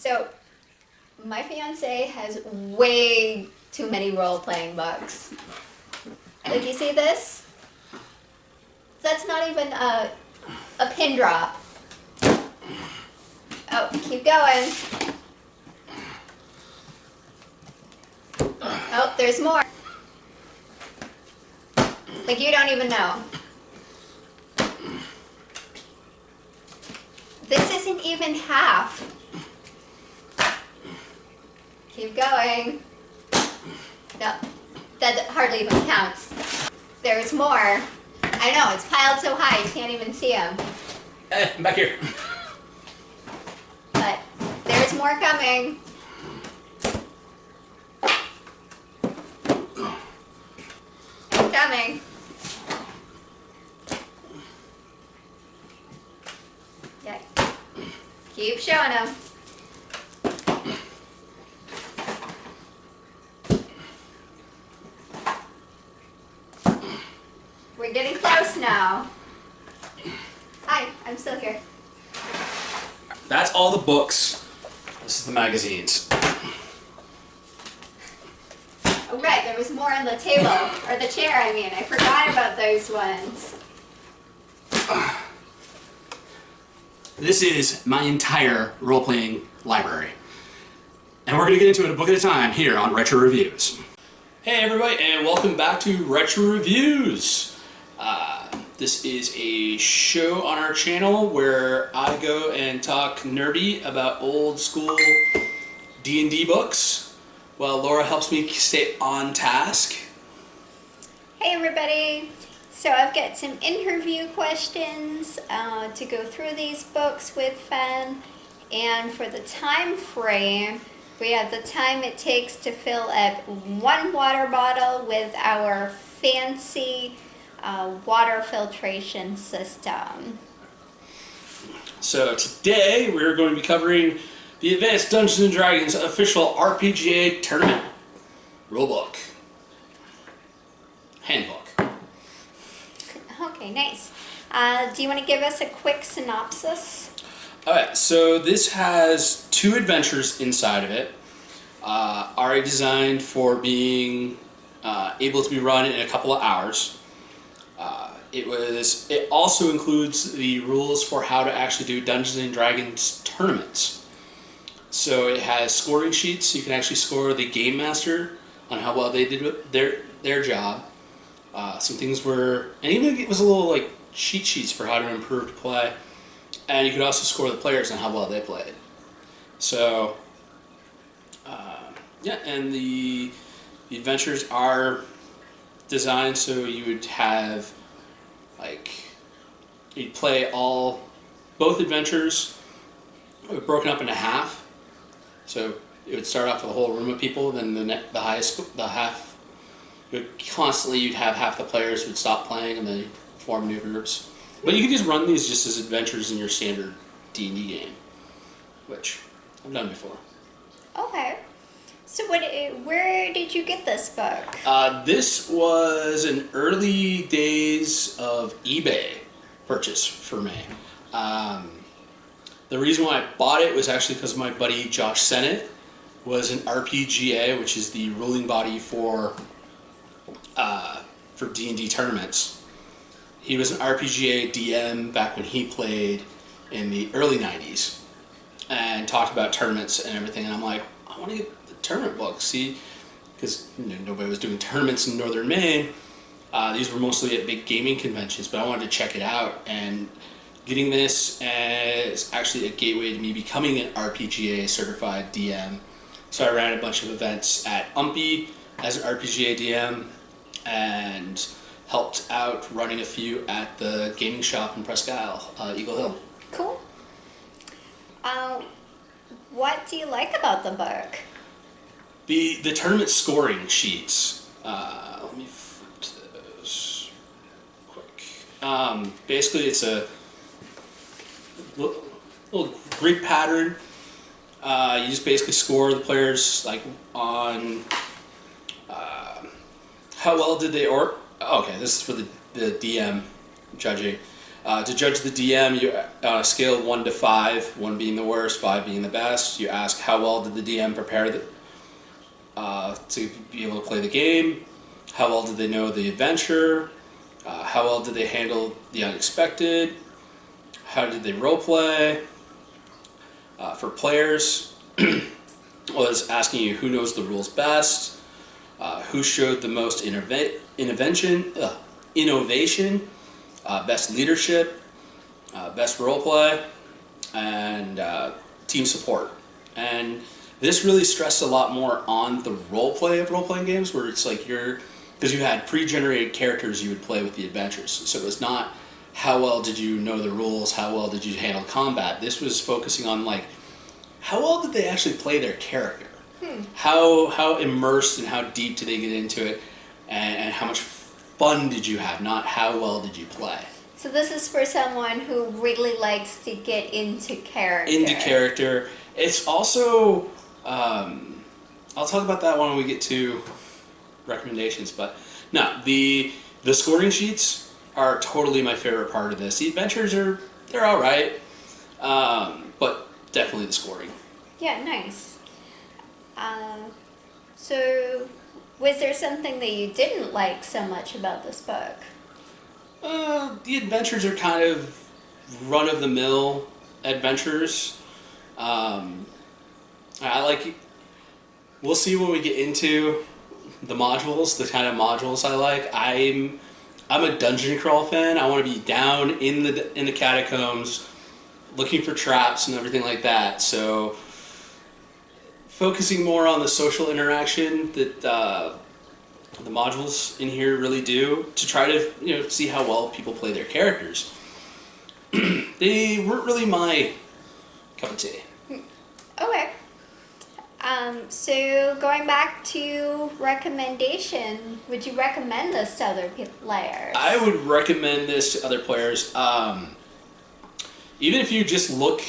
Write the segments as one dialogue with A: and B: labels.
A: So, my fiance has way too many role-playing books. Like, you see this? That's not even a pin drop. Oh, keep going. Oh, there's more. Like, you don't even know. This isn't even half. Keep going. No, that hardly even counts. There's more. I know, it's piled so high you can't even see them.
B: Hey, I'm back here.
A: But there's more coming. It's coming. Yeah. Keep showing them. We're getting close now. Hi, I'm still here.
B: That's all the books. This is the magazines.
A: Oh right, there was more on the table, or the chair I mean. I forgot about those ones.
B: This is my entire role-playing library. And we're going to get into it a book at a time here on Retro Reviews. Hey everybody, and welcome back to Retro Reviews. This is a show on our channel where I go and talk nerdy about old school D&D books, while Laura helps me stay on task.
A: Hey everybody! So I've got some interview questions to go through these books with Fen, and for the time frame, we have the time it takes to fill up one water bottle with our fancy water filtration system.
B: So today we're going to be covering the Advanced Dungeons & Dragons official RPGA Tournament Rulebook Handbook.
A: Okay, nice. Do you want to give us a quick synopsis?
B: Alright, so this has 2 adventures inside of it, already designed for being able to be run in a couple of hours. It also includes the rules for how to actually do Dungeons & Dragons tournaments. So it has scoring sheets, so you can actually score the Game Master on how well they did their job. Some things were, and even it was a little like cheat sheets for how to improve play. And you could also score the players on how well they played. So, yeah, and the adventures are designed so you would have, like, you'd play both adventures broken up into half. So it would start off with a whole room of people, then the half, you'd have half the players would stop playing and then form new groups. But you can just run these just as adventures in your standard D&D game, which I've done before.
A: Okay. So where did you get this book?
B: This was an early days of eBay purchase for me. The reason why I bought it was actually because my buddy Josh Sennett was an RPGA, which is the ruling body for D&D tournaments. He was an RPGA DM back when he played in the early 90s and talked about tournaments and everything, and I'm like, I want to get the tournament book, see, because nobody was doing tournaments in northern Maine. These were mostly at big gaming conventions, but I wanted to check it out, and getting this is actually a gateway to me becoming an RPGA certified DM. So I ran a bunch of events at UMPI as an RPGA DM and helped out running a few at the gaming shop in Presque Isle, Eagle Hill.
A: Cool. What do you like about the book?
B: The tournament scoring sheets. Let me flip to those quick. Basically, it's a little Greek pattern. You just basically score the players like on how well did they okay, this is for the DM judging. To judge the DM, you on a scale of 1 to 5, 1 being the worst, 5 being the best, you ask how well did the DM prepare to be able to play the game, how well did they know the adventure, how well did they handle the unexpected, how did they roleplay. For players, was asking you who knows the rules best, who showed the most innovation, best leadership, best roleplay, and team support. And this really stressed a lot more on the roleplay of role-playing games, where it's like because you had pre-generated characters you would play with the adventures. So it was not how well did you know the rules, how well did you handle combat. This was focusing on like how well did they actually play their character. How immersed and how deep did they get into it, and how much fun did you have, not how well did you play.
A: So this is for someone who really likes to get into character.
B: Into character. It's also, I'll talk about that when we get to recommendations, but no, the scoring sheets are totally my favorite part of this. The adventures they're all right, but definitely the scoring.
A: Yeah, nice. So, was there something that you didn't like so much about this book?
B: The adventures are kind of run-of-the-mill adventures. I like. We'll see when we get into the modules, the kind of modules I like. I'm a dungeon crawl fan. I want to be down in the catacombs, looking for traps and everything like that. So, focusing more on the social interaction that the modules in here really do, to try to see how well people play their characters. They weren't really my cup of tea.
A: Okay. So going back to recommendation, would you recommend this to other players?
B: I would recommend this to other players. Even if you just look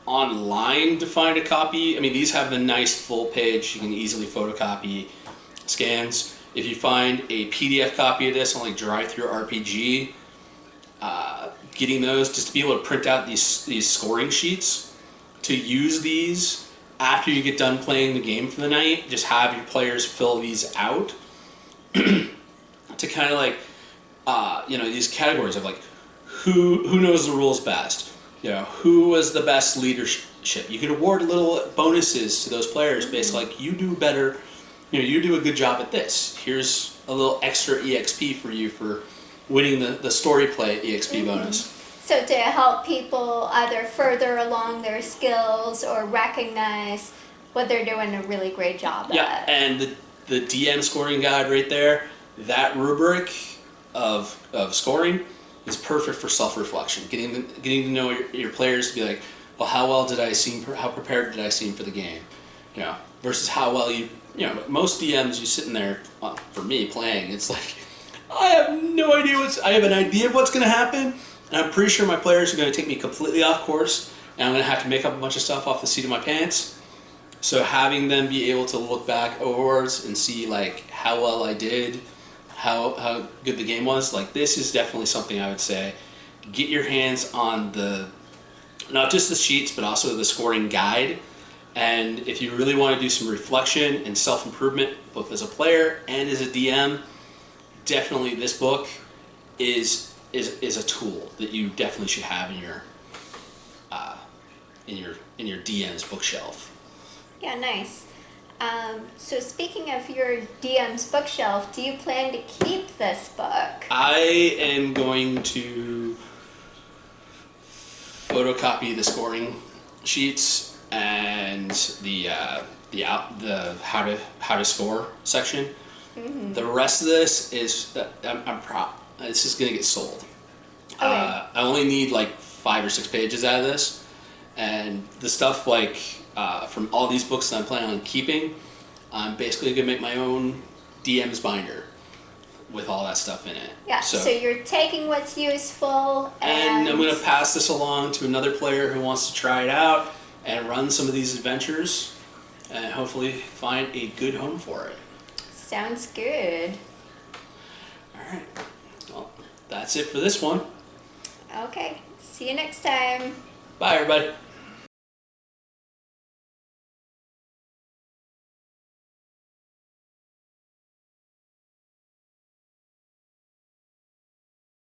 B: online to find a copy, I mean, these have the nice full page, you can easily photocopy scans. If you find a PDF copy of this on like Drive-Thru RPG, getting those just to be able to print out these scoring sheets, to use these after you get done playing the game for the night, just have your players fill these out to kind of like, these categories of like, who knows the rules best? Who was the best leadership? You can award little bonuses to those players based like, you do better, you do a good job at this. Here's a little extra EXP for you for winning the story play EXP bonus.
A: So to help people either further along their skills or recognize what they're doing a really great job at.
B: Yeah, and the DM scoring guide right there, that rubric of scoring is perfect for self-reflection. Getting to know your players, to be like, well, how well did I seem? How prepared did I seem for the game? Versus how well most DMs, you sitting there, for me playing, it's like, I have no idea I have an idea of what's going to happen, and I'm pretty sure my players are going to take me completely off course, and I'm going to have to make up a bunch of stuff off the seat of my pants. So having them be able to look back overwards and see like how well I did, how good the game was, like this is definitely something I would say, get your hands on not just the sheets, but also the scoring guide. And if you really want to do some reflection and self-improvement, both as a player and as a DM, definitely this book is a tool that you definitely should have in your DM's bookshelf.
A: Yeah, nice. So speaking of your DM's bookshelf, do you plan to keep this book?
B: I am going to photocopy the scoring sheets and the how to score section. Mm-hmm. The rest of this is this is gonna get sold. Okay. I only need like 5 or 6 pages out of this, and the stuff like from all these books that I'm planning on keeping, I'm basically gonna make my own DM's binder with all that stuff in it.
A: Yeah. So you're taking what's useful
B: and I'm gonna pass this along to another player who wants to try it out and run some of these adventures and hopefully find a good home for it.
A: Sounds good.
B: All right. Well, that's it for this one.
A: Okay, see you next time.
B: Bye, everybody.